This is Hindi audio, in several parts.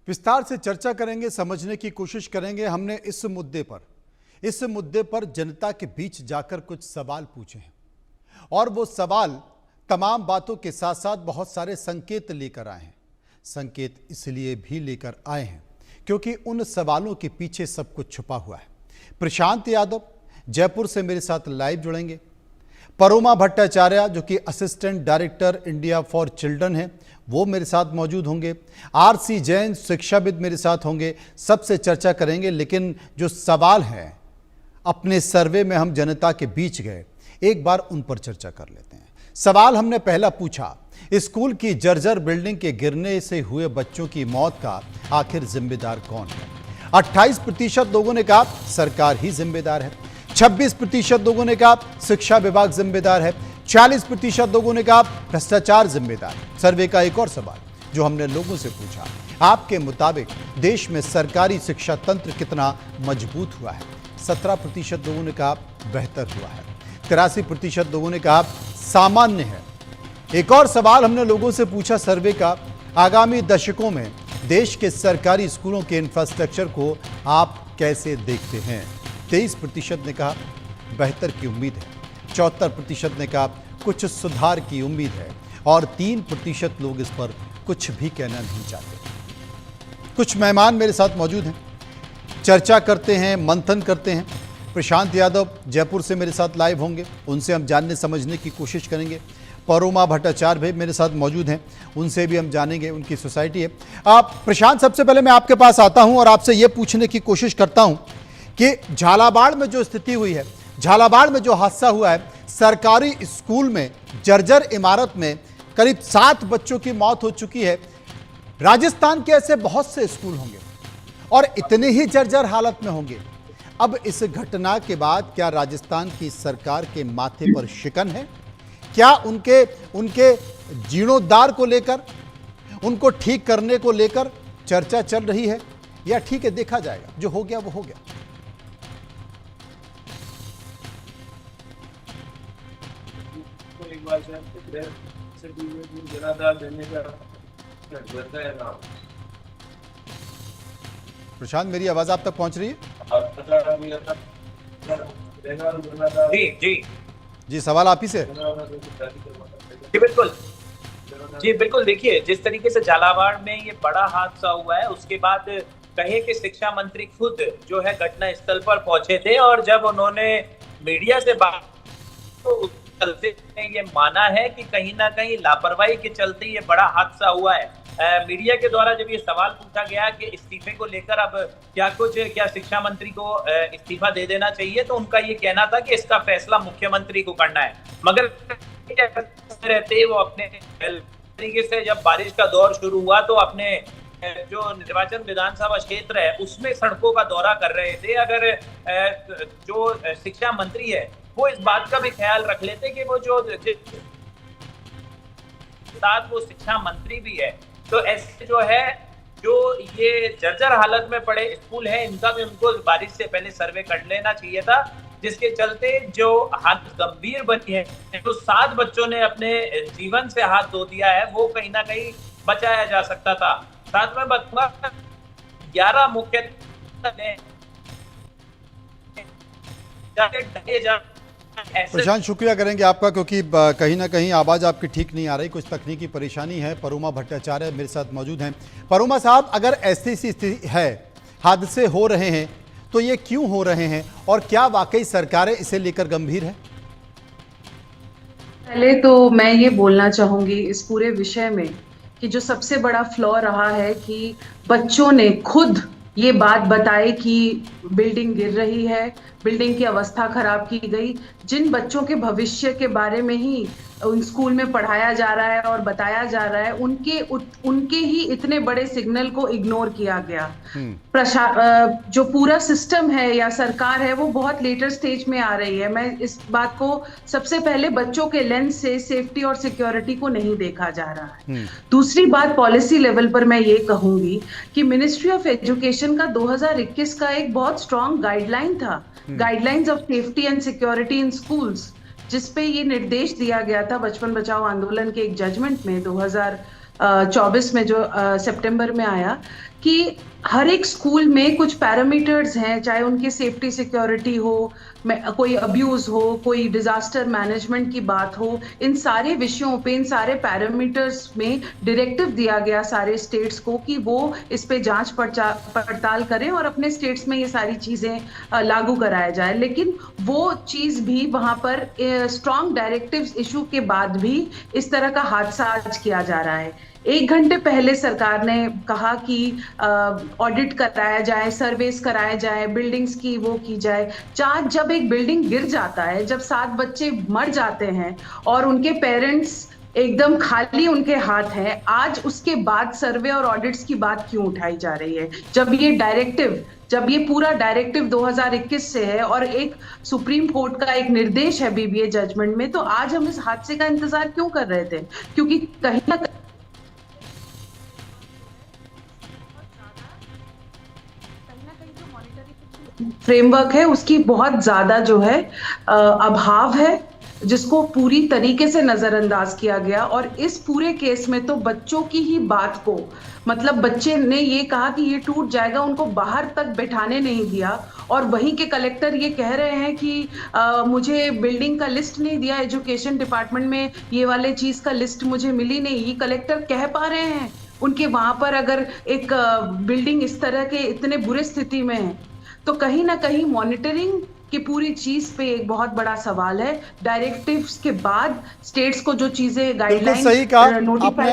विस्तार से चर्चा करेंगे, समझने की कोशिश करेंगे। हमने इस मुद्दे पर जनता के बीच जाकर कुछ सवाल पूछे हैं और वो सवाल तमाम बातों के साथ साथ बहुत सारे संकेत लेकर आए हैं। संकेत इसलिए भी लेकर आए हैं क्योंकि उन सवालों के पीछे सब कुछ छुपा हुआ है। प्रशांत यादव जयपुर से मेरे साथ लाइव जुड़ेंगे। परोमा भट्टाचार्य जो कि assistant director India for children है, वो मेरे साथ मौजूद होंगे। आरसी जैन शिक्षाविद मेरे साथ होंगे। सबसे चर्चा करेंगे, लेकिन जो सवाल है अपने सर्वे में हम जनता के बीच गए, एक बार उन पर चर्चा कर लेते हैं। सवाल हमने पहला पूछा, स्कूल की जर्जर बिल्डिंग के गिरने से हुए बच्चों की मौत का आखिर जिम्मेदार कौन है? 28% लोगों ने कहा सरकार ही जिम्मेदार है, 26% लोगों ने कहा शिक्षा विभाग जिम्मेदार है, 40% लोगों ने कहा भ्रष्टाचार जिम्मेदार है। सर्वे का एक और सवाल जो हमने लोगों से पूछा, आपके मुताबिक देश में सरकारी शिक्षा तंत्र कितना मजबूत हुआ है? 17% लोगों ने कहा बेहतर हुआ है, 83% लोगों ने कहा सामान्य है। एक और सवाल हमने लोगों से पूछा सर्वे का, आगामी दशकों में देश के सरकारी स्कूलों के इंफ्रास्ट्रक्चर को आप कैसे देखते हैं? 23% ने कहा बेहतर की उम्मीद है, 74% ने कहा कुछ सुधार की उम्मीद है और 3% लोग इस पर कुछ भी कहना नहीं चाहते। कुछ मेहमान मेरे साथ मौजूद हैं, चर्चा करते हैं, मंथन करते हैं। प्रशांत यादव जयपुर से मेरे साथ लाइव होंगे, उनसे हम जानने समझने की कोशिश करेंगे। परोमा भट्टाचार्य भी मेरे साथ मौजूद हैं, उनसे भी हम जानेंगे, उनकी सोसाइटी है। प्रशांत, सबसे पहले मैं आपके पास आता हूं और आपसे ये पूछने की कोशिश करता हूं कि झालावाड़ में जो स्थिति हुई है, झालावाड़ में जो हादसा हुआ है, सरकारी स्कूल में जर्जर इमारत में करीब 7 बच्चों की मौत हो चुकी है। राजस्थान के ऐसे बहुत से स्कूल होंगे और इतने ही जर्जर हालत में होंगे। अब इस घटना के बाद क्या राजस्थान की सरकार के माथे पर शिकन है? क्या उनके जीर्णोद्धार को लेकर, उनको ठीक करने को लेकर चर्चा चल रही है, या ठीक है देखा जाएगा, जो हो गया वो हो गया? प्रशांत, मेरी आवाज आप तक पहुंच रही है? जी जी जी, सवाल आप ही से। जी बिल्कुल, जी बिल्कुल। देखिए, जिस तरीके से झालावाड़ में ये बड़ा हादसा हुआ है, उसके बाद कहे कि शिक्षा मंत्री खुद जो है घटना स्थल पर पहुंचे थे और जब उन्होंने मीडिया से बात तो उस चलते ये माना है कि कहीं ना कहीं लापरवाही के चलते ये बड़ा हादसा हुआ है। मीडिया के द्वारा जब ये सवाल पूछा गया कि इस्तीफे को लेकर अब क्या शिक्षा मंत्री को इस्तीफा दे देना चाहिए, तो उनका ये कहना था कि इसका फैसला मुख्यमंत्री को करना है। मगर रहते वो अपने तरीके से जब बारिश का दौर शुरू हुआ तो अपने जो निर्वाचन विधानसभा क्षेत्र है उसमें सड़कों का दौरा कर रहे थे। अगर जो शिक्षा मंत्री है वो इस बात का भी ख्याल रख लेते कि वो जो साथ वो शिक्षा मंत्री भी है, तो ऐसे जो है जो ये जर्जर हालत में पड़े स्कूल है, इनका भी उनको बारिश से पहले सर्वे कर लेना चाहिए था, जिसके चलते जो हालत गंभीर बनी है, तो 7 बच्चों ने अपने जीवन से हाथ धो दिया है, वो कहीं ना कहीं बचाया जा सकता था। साथ में बताऊंगा 11 मुख्य प्रशांत, शुक्रिया करेंगे आपका, क्योंकि कहीं ना कहीं आवाज़ आपकी ठीक नहीं आ रही, कुछ तकनीकी परेशानी है। परोमा भट्टाचार्य मेरे साथ मौजूद हैं। परोमा साहब, अगर ऐसी स्थिति है, हादसे हो रहे हैं, तो ये क्यों हो रहे हैं और क्या वाकई सरकारें इसे लेकर गंभीर है? पहले तो मैं ये बोलना चाहूंगी इस पूरे विषय में कि जो सबसे बड़ा फ्लॉ रहा है कि बच्चों ने खुद ये बात बताई कि बिल्डिंग गिर रही है, बिल्डिंग की अवस्था खराब की गई। जिन बच्चों के भविष्य के बारे में ही उन स्कूल में पढ़ाया जा रहा है और बताया जा रहा है, उनके ही इतने बड़े सिग्नल को इग्नोर किया गया। जो पूरा सिस्टम है या सरकार है वो बहुत लेटर स्टेज में आ रही है। मैं इस बात को सबसे पहले बच्चों के लेंस से सेफ्टी और सिक्योरिटी को नहीं देखा जा रहा है। दूसरी बात, पॉलिसी लेवल पर मैं ये कहूंगी कि मिनिस्ट्री ऑफ एजुकेशन का 2021 का एक बहुत स्ट्रॉन्ग गाइडलाइन था, guidelines of safety and security in schools, जिसपे ये निर्देश दिया गया था बचपन बचाओ आंदोलन के एक जजमेंट में 2024 में जो सितंबर में आया कि हर एक स्कूल में कुछ पैरामीटर्स हैं, चाहे उनकी सेफ्टी सिक्योरिटी हो, कोई अब्यूज हो, कोई डिजास्टर मैनेजमेंट की बात हो, इन सारे विषयों पे, इन सारे पैरामीटर्स में डायरेक्टिव दिया गया सारे स्टेट्स को कि वो इस पे जांच पड़ताल करें और अपने स्टेट्स में ये सारी चीजें लागू कराया जाए। लेकिन वो चीज भी वहां पर स्ट्रॉन्ग डायरेक्टिव्स इशू के बाद भी इस तरह का हादसा आज किया जा रहा है। 1 घंटे पहले सरकार ने कहा कि ऑडिट कराया जाए, सर्वेस कराए जाए, बिल्डिंग्स की वो की जाए। जब एक बिल्डिंग गिर जाता है, जब 7 बच्चे मर जाते हैं और उनके पेरेंट्स एकदम खाली उनके हाथ हैं, आज उसके बाद सर्वे और ऑडिट्स की बात क्यों उठाई जा रही है? जब ये पूरा डायरेक्टिव 2021 से है और एक सुप्रीम कोर्ट का एक निर्देश है बीबीए जजमेंट में, तो आज हम इस हादसे का इंतजार क्यों कर रहे थे? क्योंकि कहीं ना फ्रेमवर्क है उसकी बहुत ज्यादा जो है अभाव है, जिसको पूरी तरीके से नजरअंदाज किया गया। और इस पूरे केस में तो बच्चों की ही बात को, मतलब बच्चे ने ये कहा कि ये टूट जाएगा, उनको बाहर तक बैठाने नहीं दिया। और वहीं के कलेक्टर ये कह रहे हैं कि मुझे बिल्डिंग का लिस्ट नहीं दिया, एजुकेशन डिपार्टमेंट में ये वाले चीज का लिस्ट मुझे मिली नहीं। ये कलेक्टर कह पा रहे हैं उनके वहां पर अगर एक बिल्डिंग इस तरह के इतने बुरे स्थिति में है, तो कहीं ना कहीं मॉनिटरिंग की पूरी चीज पे एक बहुत बड़ा सवाल है। डायरेक्टिव्स के बाद स्टेट्स को जो चीजें गाइडलाइंस सही कहा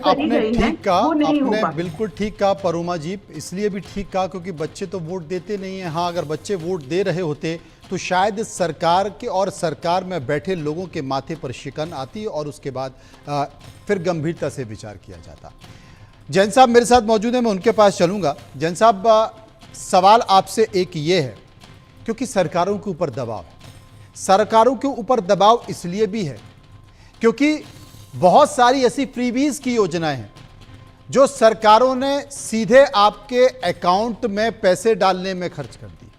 आपने, बिल्कुल ठीक कहा परुमा जी। इसलिए भी ठीक कहा क्योंकि बच्चे तो वोट देते नहीं है। हाँ, अगर बच्चे वोट दे रहे होते तो शायद सरकार के और सरकार में बैठे लोगों के माथे पर शिकन आती और उसके बाद फिर गंभीरता से विचार किया जाता। जैन साहब मेरे साथ मौजूद हैं, मैं उनके पास चलूंगा। जैन साहब, सवाल आपसे एक ये है, क्योंकि सरकारों के ऊपर दबाव है। सरकारों के ऊपर दबाव इसलिए भी है क्योंकि बहुत सारी ऐसी फ्रीबीज की योजनाएं हैं जो सरकारों ने सीधे आपके अकाउंट में पैसे डालने में खर्च कर दी।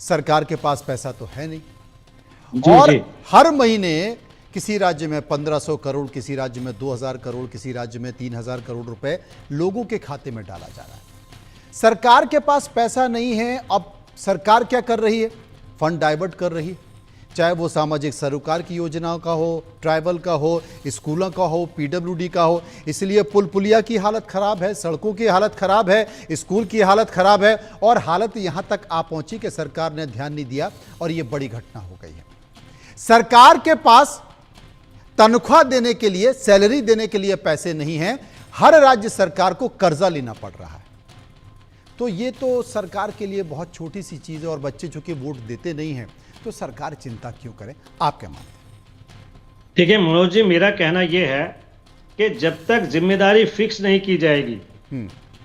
सरकार के पास पैसा तो है नहीं और हर महीने किसी राज्य में 1500 करोड़, किसी राज्य में 2000 करोड़, किसी राज्य में 3000 करोड़ रुपए लोगों के खाते में डाला जा रहा है। सरकार के पास पैसा नहीं है। अब सरकार क्या कर रही है? फंड डाइवर्ट कर रही है, चाहे वो सामाजिक सरोकार की योजनाओं का हो, ट्राइबल का हो, स्कूलों का हो, पीडब्ल्यूडी का हो। इसलिए पुल पुलिया की हालत खराब है, सड़कों की हालत खराब है, स्कूल की हालत खराब है और हालत यहां तक आ पहुंची कि सरकार ने ध्यान नहीं दिया और यह बड़ी घटना हो गई है। सरकार के पास तनख्वाह देने के लिए, सैलरी देने के लिए पैसे नहीं है। हर राज्य सरकार को कर्जा लेना पड़ रहा है। तो ये तो सरकार के लिए बहुत छोटी सी चीज़ है और बच्चे चूंकि वोट देते नहीं हैं तो सरकार चिंता क्यों करे? आप क्या मानते हैं? ठीक है मनोज जी, मेरा कहना यह है कि जब तक जिम्मेदारी फिक्स नहीं की जाएगी,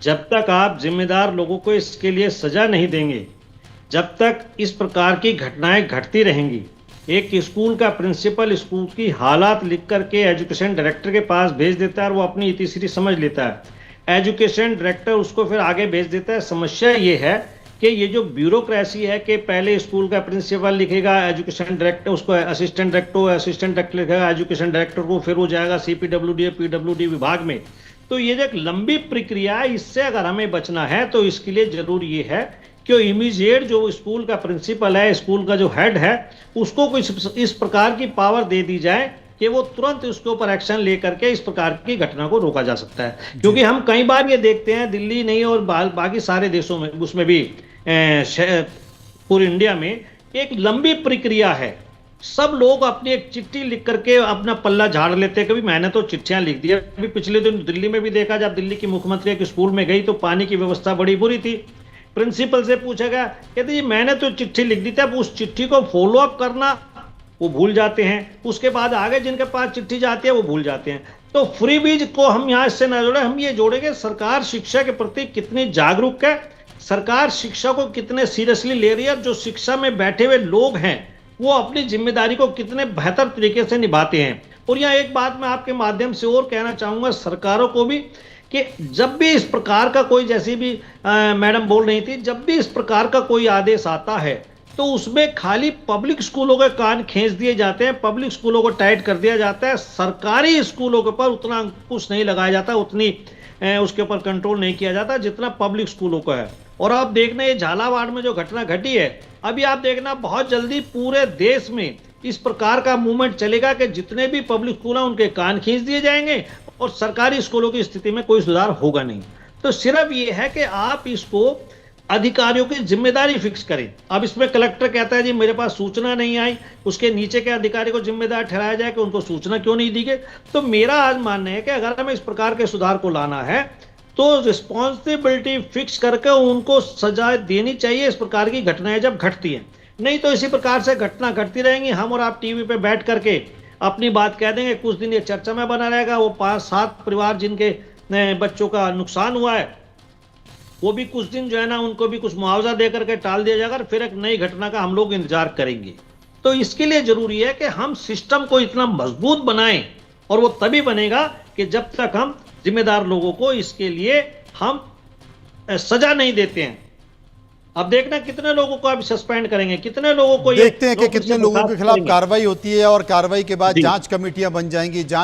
जब तक आप जिम्मेदार लोगों को इसके लिए सजा नहीं देंगे, जब तक इस प्रकार की घटनाएं घटती रहेंगी। एक स्कूल का प्रिंसिपल स्कूल की हालात लिख करके एजुकेशन डायरेक्टर के पास भेज देता है और वो अपनी इतिश्री समझ लेता है। एजुकेशन डायरेक्टर उसको फिर आगे भेज देता है। समस्या ये है कि ये जो ब्यूरोक्रेसी है कि पहले स्कूल का प्रिंसिपल लिखेगा, एजुकेशन डायरेक्टर उसको असिस्टेंट डायरेक्टर लिखेगा एजुकेशन डायरेक्टर को, फिर वो जाएगा CPWD पीडब्ल्यूडी विभाग में। तो ये जो एक लंबी प्रक्रिया है, इससे अगर हमें बचना है तो इसके लिए जरूरी ये है कि इमीडिएट जो स्कूल का प्रिंसिपल है, स्कूल का जो हेड है, उसको कुछ इस प्रकार की पावर दे दी जाए कि वो तुरंत उसके ऊपर एक्शन लेकर के इस प्रकार की घटना को रोका जा सकता है। क्योंकि हम कई बार ये देखते हैं, दिल्ली नहीं और बाकी सारे देशों में, उसमें भी पूरे इंडिया में एक लंबी प्रक्रिया है। सब लोग अपनी एक चिट्ठी लिख करके अपना पल्ला झाड़ लेते हैं। कभी मैंने तो चिट्ठियां लिख दी। अभी पिछले दिन दिल्ली में भी देखा, जब दिल्ली की मुख्यमंत्री एक स्कूल में गई तो पानी की व्यवस्था बड़ी बुरी थी। प्रिंसिपल से पूछा गया, कहते जी मैंने तो चिट्ठी लिख दी थी, अब उस चिट्ठी को फॉलो अप करना वो भूल जाते हैं। उसके बाद आगे जिनके पास चिट्ठी जाती है वो भूल जाते हैं। तो फ्री बीज को हम यहाँ इससे न जोड़े, हम ये जोड़ेंगे सरकार शिक्षा के प्रति कितनी जागरूक है, सरकार शिक्षा को कितने सीरियसली ले रही है, जो शिक्षा में बैठे हुए लोग हैं वो अपनी जिम्मेदारी को कितने बेहतर तरीके से निभाते हैं। और यहाँ एक बात मैं आपके माध्यम से और कहना चाहूंगा सरकारों को भी, कि जब भी इस प्रकार का कोई, जैसी भी मैडम बोल रही थी, जब भी इस प्रकार का कोई आदेश आता है तो उसमें खाली पब्लिक स्कूलों के कान खींच दिए जाते हैं, पब्लिक स्कूलों को टाइट कर दिया जाता है, सरकारी स्कूलों के ऊपर उतना अंकुश नहीं लगाया जाता, उतनी उसके ऊपर कंट्रोल नहीं किया जाता जितना पब्लिक स्कूलों का है। और आप देखना ये झालावाड़ में जो घटना घटी है, अभी आप देखना बहुत जल्दी पूरे देश में इस प्रकार का मूवमेंट चलेगा कि जितने भी पब्लिक स्कूल हैं उनके कान खींच दिए जाएंगे और सरकारी स्कूलों की स्थिति में कोई सुधार होगा नहीं। तो सिर्फ ये है कि आप इसको अधिकारियों की जिम्मेदारी फिक्स करें। अब इसमें कलेक्टर कहता है जी मेरे पास सूचना नहीं आई, उसके नीचे के अधिकारी को जिम्मेदार ठहराया जाए कि उनको सूचना क्यों नहीं दी गई। तो मेरा आज मानना है कि अगर हमें इस प्रकार के सुधार को लाना है तो रिस्पॉन्सिबिलिटी फिक्स करके उनको सजा देनी चाहिए इस प्रकार की घटनाएं जब घटती हैं। नहीं तो इसी प्रकार से घटना घटती रहेंगी, हम और आप टीवी पे बैठ करके अपनी बात कह देंगे, कुछ दिन ये चर्चा में बना रहेगा। वो 5-7 परिवार जिनके बच्चों का नुकसान हुआ है वो भी कुछ दिन जो है ना उनको भी कुछ मुआवजा दे करके टाल दिया जाएगा, फिर एक नई घटना का हम लोग इंतजार करेंगे। तो इसके लिए जरूरी है कि हम सिस्टम को इतना मजबूत बनाएं, और वो तभी बनेगा कि जब तक हम जिम्मेदार लोगों को इसके लिए हम सजा नहीं देते हैं। अब देखना कितने लोगों को आप सस्पेंड करेंगे, कितने लोगों को देखते हैं कि कितने लोगों के खिलाफ कार्रवाई होती है और कार्रवाई के बाद जांच कमेटियां बन जाएंगी, जांच